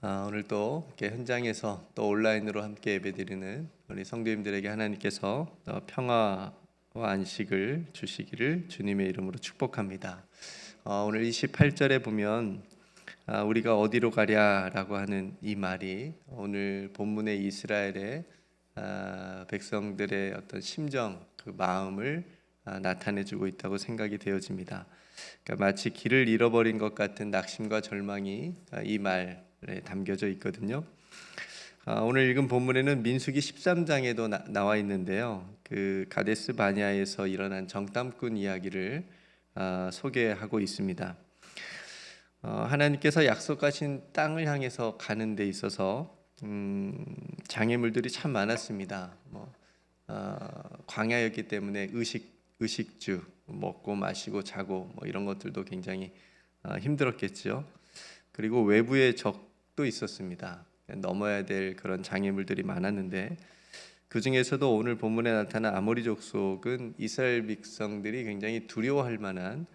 오늘 또 이렇게 현장에서 또 온라인으로 함께 예배드리는 우리 성도님들에게 하나님께서 평화와 안식을 주시기를 주님의 이름으로 축복합니다. 오늘 28절에 보면 우리가 어디로 가랴라고 하는 이 말이 오늘 본문의 이스라엘의 백성들의 어떤 심정, 그 마음을 나타내주고 있다고 생각이 되어집니다. 그러니까 마치 길을 잃어버린 것 같은 낙심과 절망이 이 말에 담겨져 있거든요. 오늘 읽은 본문에는 민수기 13장에도 나와 있는데요. 그 가데스 바냐에서 일어난 정탐꾼 이야기를 소개하고 있습니다. 하나님께서 약속하신 땅을 향해서 가는 데 있어서 장애물들이 참 많았습니다. 광야였기 때문에 의식주, 먹고 마시고 자고 이런 것들도 굉장히 힘들었겠죠. 그리고 외부의 적도 있었습니다. 넘어야 될 그런 장애물들이 많았는데 그 중에서도 오늘 본문에 나타난 아모리 족속은 이스라엘 백성들이 굉장히 두려워할 만한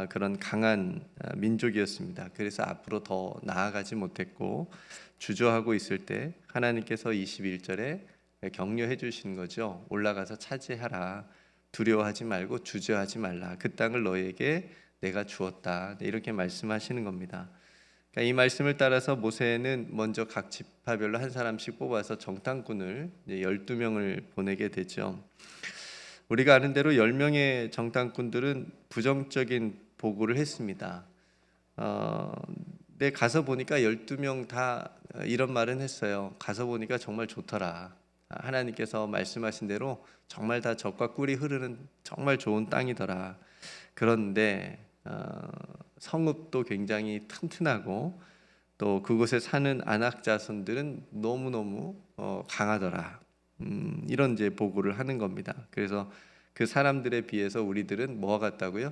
그런 강한 민족이었습니다. 그래서 앞으로 더 나아가지 못했고 주저하고 있을 때 하나님께서 21절에 격려해 주시는 거죠. 올라가서 차지하라. 두려워하지 말고 주저하지 말라. 그 땅을 너에게 내가 주었다. 이렇게 말씀하시는 겁니다. 그러니까 이 말씀을 따라서 모세는 먼저 각 지파별로 한 사람씩 뽑아서 정탐꾼을 12명을 보내게 되죠. 우리가 아는 대로 10명의 정탐꾼들은 부정적인 보고를 했습니다. 가서 보니까 12명 다 이런 말은 했어요. 가서 보니까 정말 좋더라. 하나님께서 말씀하신 대로 정말 다 젖과 꿀이 흐르는 정말 좋은 땅이더라. 그런데 성읍도 굉장히 튼튼하고 또 그곳에 사는 안악 자손들은 너무너무 강하더라. 이런 이제 보고를 하는 겁니다. 그래서 그 사람들에 비해서 우리들은 뭐가 같다고요?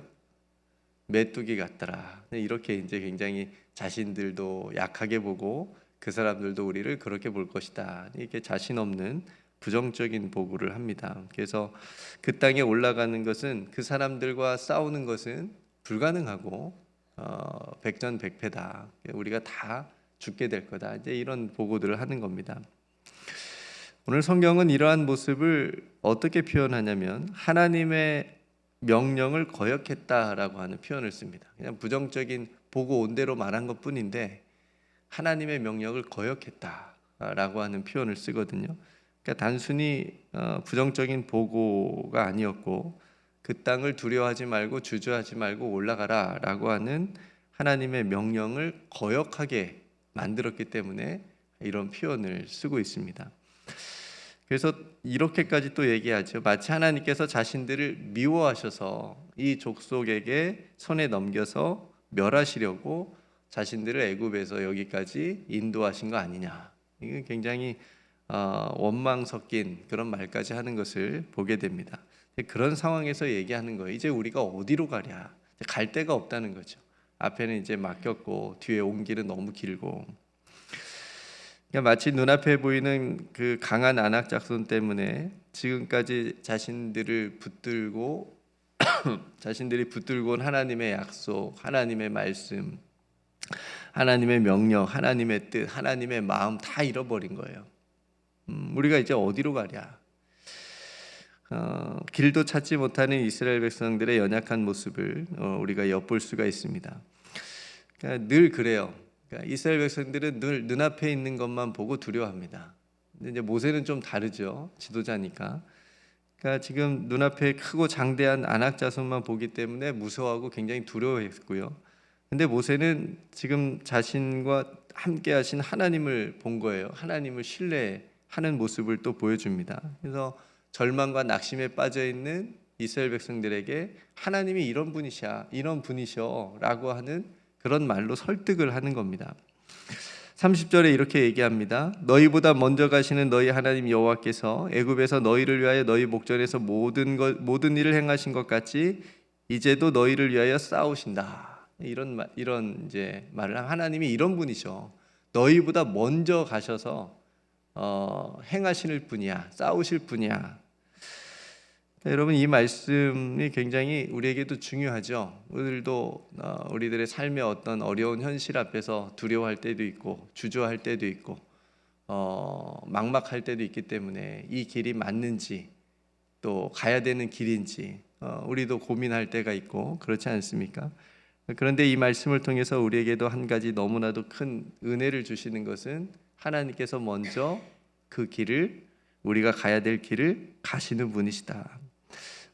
메뚜기 같더라. 이렇게 이제 굉장히 자신들도 약하게 보고 그 사람들도 우리를 그렇게 볼 것이다. 이렇게 자신 없는 부정적인 보고를 합니다. 그래서 그 땅에 올라가는 것은 그 사람들과 싸우는 것은 불가능하고 백전백패다. 우리가 다 죽게 될 거다. 이제 이런 보고들을 하는 겁니다. 오늘 성경은 이러한 모습을 어떻게 표현하냐면 하나님의 명령을 거역했다라고 하는 표현을 씁니다. 그냥 부정적인 보고 온 대로 말한 것뿐인데 하나님의 명령을 거역했다라고 하는 표현을 쓰거든요. 그러니까 단순히 부정적인 보고가 아니었고 그 땅을 두려워하지 말고 주저하지 말고 올라가라라고 하는 하나님의 명령을 거역하게 만들었기 때문에 이런 표현을 쓰고 있습니다. 그래서 이렇게까지 또 얘기하죠. 마치 하나님께서 자신들을 미워하셔서 이 족속에게 손에 넘겨서 멸하시려고 자신들을 애굽에서 여기까지 인도하신 거 아니냐. 이게 굉장히 원망 섞인 그런 말까지 하는 것을 보게 됩니다. 그런 상황에서 얘기하는 거예요. 이제 우리가 어디로 가랴? 갈 데가 없다는 거죠. 앞에는 이제 막혔고 뒤에 온 길은 너무 길고. 마치 눈앞에 보이는 그 강한 안악 작손 때문에 지금까지 자신들이 붙들고 온 하나님의 약속, 하나님의 말씀, 하나님의 명령, 하나님의 뜻, 하나님의 마음 다 잃어버린 거예요. 우리가 이제 어디로 가랴? 길도 찾지 못하는 이스라엘 백성들의 연약한 모습을 우리가 엿볼 수가 있습니다. 그러니까 늘 그래요. 그러니까 이스라엘 백성들은 늘 눈앞에 있는 것만 보고 두려워합니다. 근데 이제 모세는 좀 다르죠. 지도자니까. 그러니까 지금 눈앞에 크고 장대한 안악 자손만 보기 때문에 무서워하고 굉장히 두려워했고요. 근데 모세는 지금 자신과 함께 하신 하나님을 본 거예요. 하나님을 신뢰하는 모습을 또 보여줍니다. 그래서 절망과 낙심에 빠져 있는 이스라엘 백성들에게 하나님이 이런 분이셔 라고 하는 그런 말로 설득을 하는 겁니다. 30절에 이렇게 얘기합니다. 너희보다 먼저 가시는 너희 하나님 여호와께서 애굽에서 너희를 위하여 너희 목전에서 모든 일을 행하신 것 같이 이제도 너희를 위하여 싸우신다. 이런 이제 말을 하나님이 이런 분이셔. 너희보다 먼저 가셔서 행하실 분이야. 싸우실 분이야. 여러분, 이 말씀이 굉장히 우리에게도 중요하죠. 우리들의 삶의 어떤 어려운 현실 앞에서 두려워할 때도 있고 주저할 때도 있고 막막할 때도 있기 때문에 이 길이 맞는지 또 가야 되는 길인지 우리도 고민할 때가 있고 그렇지 않습니까? 그런데 이 말씀을 통해서 우리에게도 한 가지 너무나도 큰 은혜를 주시는 것은 하나님께서 먼저 그 길을, 우리가 가야 될 길을 가시는 분이시다.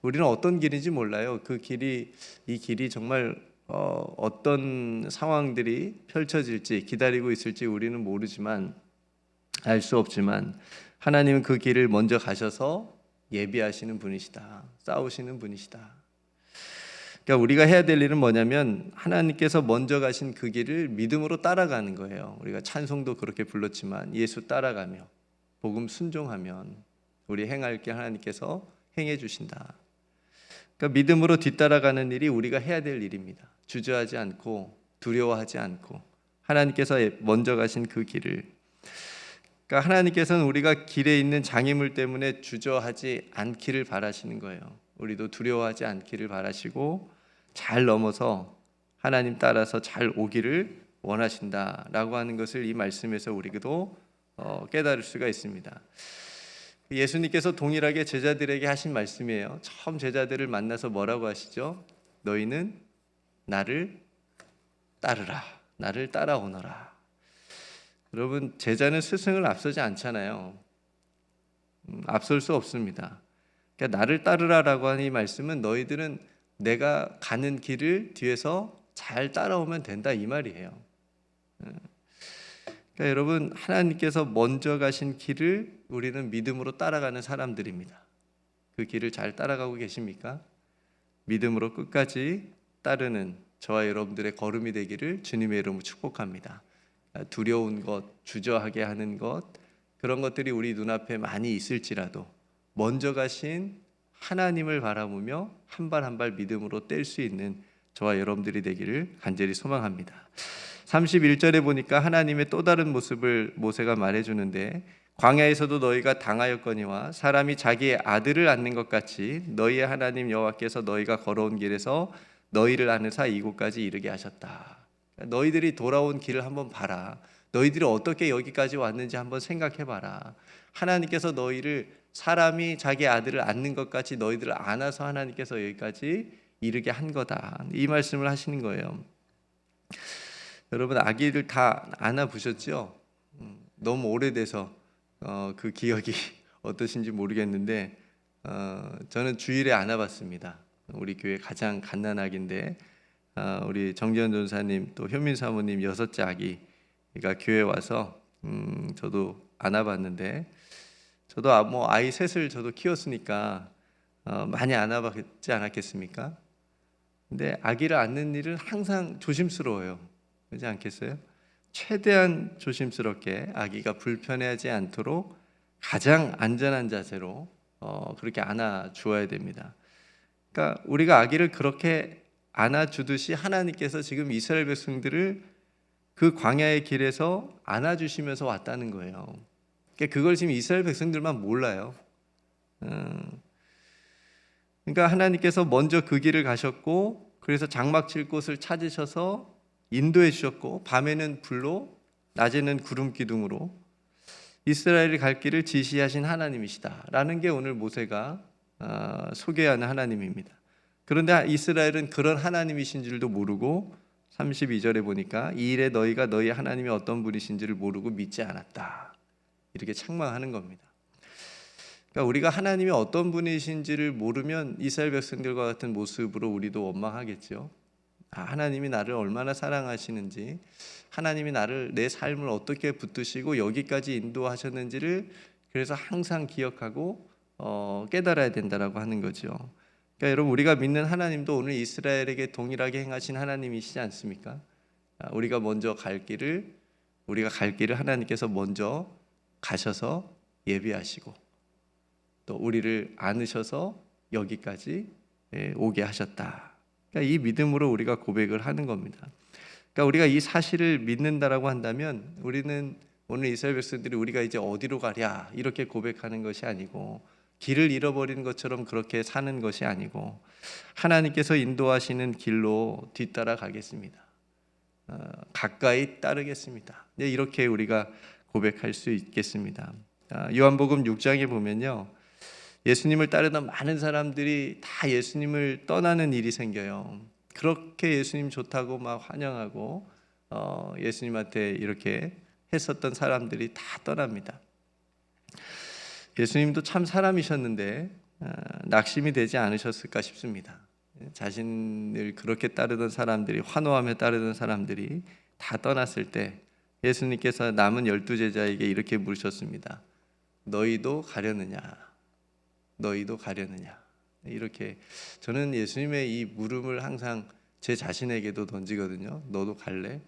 우리는 어떤 길인지 몰라요. 이 길이 정말 어떤 상황들이 펼쳐질지 기다리고 있을지 우리는 모르지만, 알 수 없지만 하나님은 그 길을 먼저 가셔서 예비하시는 분이시다. 싸우시는 분이시다. 그러니까 우리가 해야 될 일은 뭐냐면 하나님께서 먼저 가신 그 길을 믿음으로 따라가는 거예요. 우리가 찬송도 그렇게 불렀지만 예수 따라가며 복음 순종하면 우리 행할 길 하나님께서 행해 주신다. 그러니까 믿음으로 뒤따라가는 일이 우리가 해야 될 일입니다. 주저하지 않고 두려워하지 않고 하나님께서 먼저 가신 그 길을, 그러니까 하나님께서는 우리가 길에 있는 장애물 때문에 주저하지 않기를 바라시는 거예요. 우리도 두려워하지 않기를 바라시고 잘 넘어서 하나님 따라서 잘 오기를 원하신다라고 하는 것을 이 말씀에서 우리도 깨달을 수가 있습니다. 예수님께서 동일하게 제자들에게 하신 말씀이에요. 처음 제자들을 만나서 뭐라고 하시죠? 너희는 나를 따르라. 나를 따라오너라. 여러분, 제자는 스승을 앞서지 않잖아요. 앞설 수 없습니다. 그러니까 나를 따르라라고 하는 이 말씀은 너희들은 내가 가는 길을 뒤에서 잘 따라오면 된다 이 말이에요. 그러니까 여러분, 하나님께서 먼저 가신 길을 우리는 믿음으로 따라가는 사람들입니다. 그 길을 잘 따라가고 계십니까? 믿음으로 끝까지 따르는 저와 여러분들의 걸음이 되기를 주님의 이름으로 축복합니다. 두려운 것, 주저하게 하는 것, 그런 것들이 우리 눈앞에 많이 있을지라도 먼저 가신 하나님을 바라보며 한 발 한 발 믿음으로 뗄 수 있는 저와 여러분들이 되기를 간절히 소망합니다. 31절에 보니까 하나님의 또 다른 모습을 모세가 말해주는데, 광야에서도 너희가 당하였거니와 사람이 자기의 아들을 낳는 것 같이 너희의 하나님 여호와께서 너희가 걸어온 길에서 너희를 안으사 이곳까지 이르게 하셨다. 너희들이 돌아온 길을 한번 봐라. 너희들이 어떻게 여기까지 왔는지 한번 생각해 봐라. 하나님께서 너희를 사람이 자기 아들을 안는 것 같이 너희들을 안아서 하나님께서 여기까지 이르게 한 거다. 이 말씀을 하시는 거예요. 여러분, 아기를 다 안아보셨죠? 너무 오래돼서 그 기억이 어떠신지 모르겠는데 저는 주일에 안아봤습니다. 우리 교회 가장 갓난 아기인데 우리 정지현 전사님 또 효민 사모님 6째 아기가 교회 와서 저도 안아봤는데, 저도 뭐 아이 셋을 저도 키웠으니까 많이 안아봤지 않았겠습니까? 근데 아기를 안는 일은 항상 조심스러워요. 그렇지 않겠어요? 최대한 조심스럽게 아기가 불편해하지 않도록 가장 안전한 자세로 그렇게 안아 주어야 됩니다. 그러니까 우리가 아기를 그렇게 안아 주듯이 하나님께서 지금 이스라엘 백성들을 그 광야의 길에서 안아 주시면서 왔다는 거예요. 그러니까 그걸 지금 이스라엘 백성들만 몰라요. 그러니까 하나님께서 먼저 그 길을 가셨고, 그래서 장막 칠 곳을 찾으셔서 인도해 주셨고, 밤에는 불로 낮에는 구름 기둥으로 이스라엘이 갈 길을 지시하신 하나님이시다라는 게 오늘 모세가 소개하는 하나님입니다. 그런데 이스라엘은 그런 하나님이신 줄도 모르고 32절에 보니까 이 일에 너희가 너희 하나님이 어떤 분이신지를 모르고 믿지 않았다, 이렇게 책망하는 겁니다. 그러니까 우리가 하나님이 어떤 분이신지를 모르면 이스라엘 백성들과 같은 모습으로 우리도 원망하겠죠. 하나님이 나를 얼마나 사랑하시는지, 하나님이 내 삶을 어떻게 붙드시고 여기까지 인도하셨는지를 그래서 항상 기억하고 깨달아야 된다라고 하는 거죠. 그러니까 여러분, 우리가 믿는 하나님도 오늘 이스라엘에게 동일하게 행하신 하나님이시지 않습니까? 우리가 갈 길을 하나님께서 먼저 가셔서 예비하시고 또 우리를 안으셔서 여기까지 오게 하셨다. 그러니까 이 믿음으로 우리가 고백을 하는 겁니다. 그러니까 우리가 이 사실을 믿는다라고 한다면 우리는 오늘 이스라엘 백성들이 우리가 이제 어디로 가랴 이렇게 고백하는 것이 아니고 길을 잃어버린 것처럼 그렇게 사는 것이 아니고 하나님께서 인도하시는 길로 뒤따라 가겠습니다. 가까이 따르겠습니다. 이렇게 우리가 고백할 수 있겠습니다. 요한복음 6장에 보면요, 예수님을 따르던 많은 사람들이 다 예수님을 떠나는 일이 생겨요. 그렇게 예수님 좋다고 막 환영하고 예수님한테 이렇게 했었던 사람들이 다 떠납니다. 예수님도 참 사람이셨는데 낙심이 되지 않으셨을까 싶습니다. 자신을 그렇게 따르던 사람들이, 환호하며 따르던 사람들이 다 떠났을 때 예수님께서 남은 12제자에게 이렇게 물으셨습니다. 너희도 가려느냐? 너희도 가려느냐? 이렇게 저는 예수님의 이 물음을 항상 제 자신에게도 던지거든요. 너도 갈래?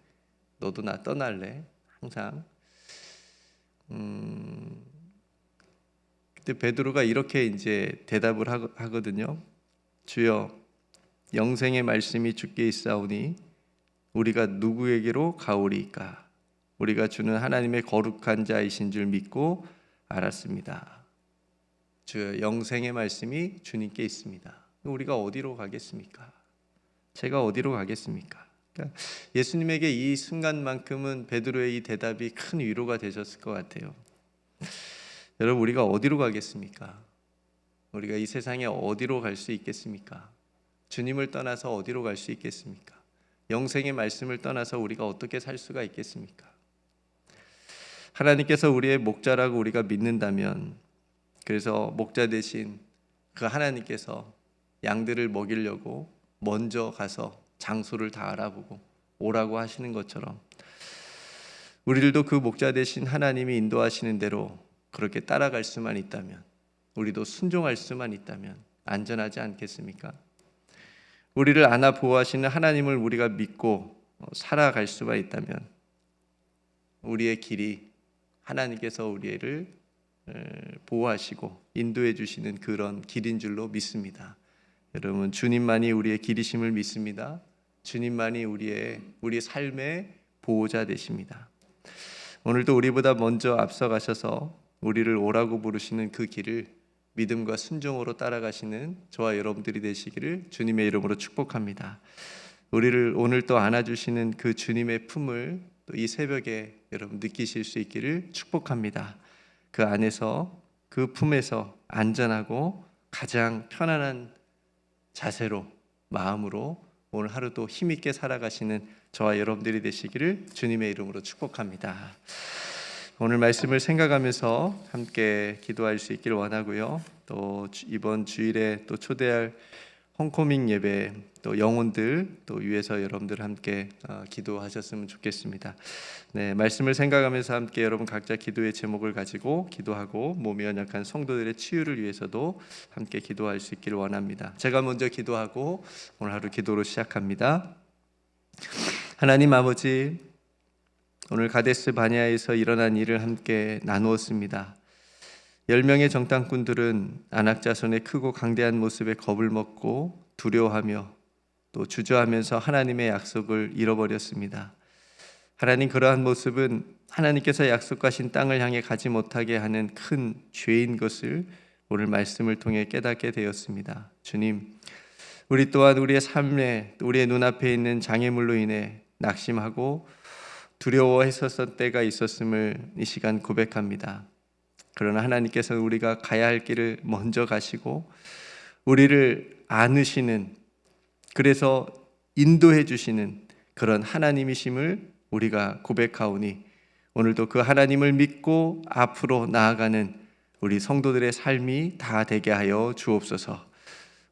너도 나 떠날래? 항상. 그때 베드로가 이렇게 이제 대답을 하거든요. 주여, 영생의 말씀이 주께 있사오니 우리가 누구에게로 가오리이까? 우리가 주는 하나님의 거룩한 자이신 줄 믿고 알았습니다. 주여, 영생의 말씀이 주님께 있습니다. 우리가 어디로 가겠습니까? 제가 어디로 가겠습니까? 그러니까 예수님에게 이 순간만큼은 베드로의 이 대답이 큰 위로가 되셨을 것 같아요. 여러분, 우리가 어디로 가겠습니까? 우리가 이 세상에 어디로 갈 수 있겠습니까? 주님을 떠나서 어디로 갈 수 있겠습니까? 영생의 말씀을 떠나서 우리가 어떻게 살 수가 있겠습니까? 하나님께서 우리의 목자라고 우리가 믿는다면, 그래서 목자 대신 그 하나님께서 양들을 먹이려고 먼저 가서 장소를 다 알아보고 오라고 하시는 것처럼 우리들도 그 목자 대신 하나님이 인도하시는 대로 그렇게 따라갈 수만 있다면, 우리도 순종할 수만 있다면 안전하지 않겠습니까? 우리를 안아 보호하시는 하나님을 우리가 믿고 살아갈 수가 있다면 우리의 길이 하나님께서 우리를 보호하시고 인도해 주시는 그런 길인 줄로 믿습니다. 여러분, 주님만이 우리의 길이심을 믿습니다. 주님만이 우리 삶의 보호자 되십니다. 오늘도 우리보다 먼저 앞서가셔서 우리를 오라고 부르시는 그 길을 믿음과 순종으로 따라가시는 저와 여러분들이 되시기를 주님의 이름으로 축복합니다. 우리를 오늘 또 안아주시는 그 주님의 품을 또 이 새벽에 여러분 느끼실 수 있기를 축복합니다. 그 안에서, 그 품에서 안전하고 가장 편안한 자세로, 마음으로 오늘 하루도 힘있게 살아가시는 저와 여러분들이 되시기를 주님의 이름으로 축복합니다. 오늘 말씀을 생각하면서 함께 기도할 수 있기를 원하고요. 또 이번 주일에 또 초대할 홈커밍 예배, 또 영혼들 또 위해서 여러분들 함께 기도하셨으면 좋겠습니다. 네, 말씀을 생각하면서 함께 여러분 각자 기도의 제목을 가지고 기도하고 몸이 연약한 성도들의 치유를 위해서도 함께 기도할 수 있기를 원합니다. 제가 먼저 기도하고 오늘 하루 기도로 시작합니다. 하나님 아버지, 오늘 가데스 바네아에서 일어난 일을 함께 나누었습니다. 10명의 정탐꾼들은 안악자손의 크고 강대한 모습에 겁을 먹고 두려워하며 또 주저하면서 하나님의 약속을 잃어버렸습니다. 하나님, 그러한 모습은 하나님께서 약속하신 땅을 향해 가지 못하게 하는 큰 죄인 것을 오늘 말씀을 통해 깨닫게 되었습니다. 주님, 우리 또한 우리의 삶에, 우리의 눈앞에 있는 장애물로 인해 낙심하고 두려워했었던 때가 있었음을 이 시간 고백합니다. 그러나 하나님께서는 우리가 가야 할 길을 먼저 가시고 우리를 안으시는, 그래서 인도해 주시는 그런 하나님이심을 우리가 고백하오니 오늘도 그 하나님을 믿고 앞으로 나아가는 우리 성도들의 삶이 다 되게 하여 주옵소서.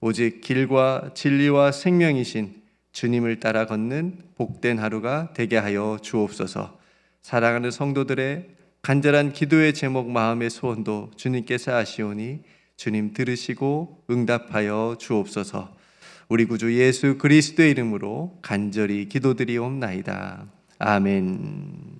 오직 길과 진리와 생명이신 주님을 따라 걷는 복된 하루가 되게 하여 주옵소서. 사랑하는 성도들의 간절한 기도의 제목, 마음의 소원도 주님께서 아시오니 주님 들으시고 응답하여 주옵소서. 우리 구주 예수 그리스도의 이름으로 간절히 기도드리옵나이다. 아멘.